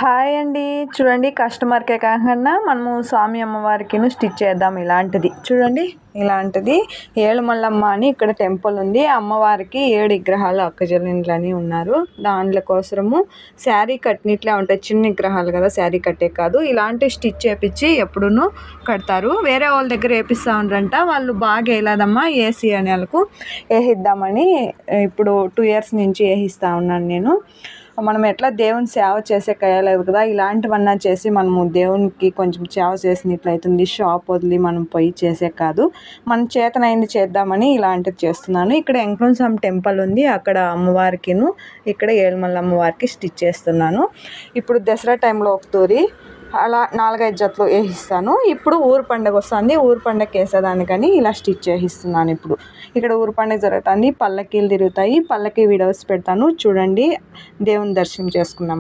Hi అండి. చూడండి కస్టమర్కే కాకుండా మనము స్వామి అమ్మవారికిను స్టిచ్ చేద్దాం. ఇలాంటిది చూడండి, ఇలాంటిది ఏಳುమల్లమ్మ అని ఇక్కడ టెంపుల్ ఉంది. అమ్మవారికి 7 విగ్రహాలు అక్కజల్లిండ్లని ఉన్నారు. దాంట్ల కోసము శారీ కట్టినట్లే ఉంటాయి. చిన్న విగ్రహాలు కదా, శారీ కట్టే కాదు. ఇలాంటి స్టిచ్ చేపించి ఎప్పుడూ కడతారు. వేరే వాళ్ళ దగ్గర వేపిస్తూ ఉంటారంట. వాళ్ళు బాగా వేయలేదమ్మా, ఏసీ అనే వాళ్ళకు వేయిద్దామని ఇప్పుడు 2 ఇయర్స్ నుంచి వేయిస్తూ ఉన్నాను నేను. మనం ఎట్లా దేవుని సేవ చేసే కయ్యలేదు కదా, ఇలాంటివన్నా చేసి మనము దేవునికి కొంచెం సేవ చేసినట్లయితుంది. షాప్ వదిలి మనం పోయి చేసే కాదు, మన చేతనైంది చేద్దామని ఇలాంటిది చేస్తున్నాను. ఇక్కడ వెంకటేశ్వర స్వామి టెంపుల్ ఉంది, అక్కడ అమ్మవారికిను ఇక్కడ ఏలుమల్ల అమ్మవారికి స్టిచ్ చేస్తున్నాను. ఇప్పుడు దసరా టైంలో ఒక తూరి అలా 4-5 జతలు వేయిస్తాను. ఇప్పుడు ఊరు పండుగ వస్తుంది, ఊరు పండుగకి వేసేదానికని ఇలా స్టిచ్ చేయిస్తున్నాను. ఇప్పుడు ఇక్కడ ఊరు పండుగ జరుగుతుంది, పల్లకీలు తిరుగుతాయి. పల్లకి వీడియోస్ పెడతాను చూడండి. దేవుని దర్శనం చేసుకున్నాం.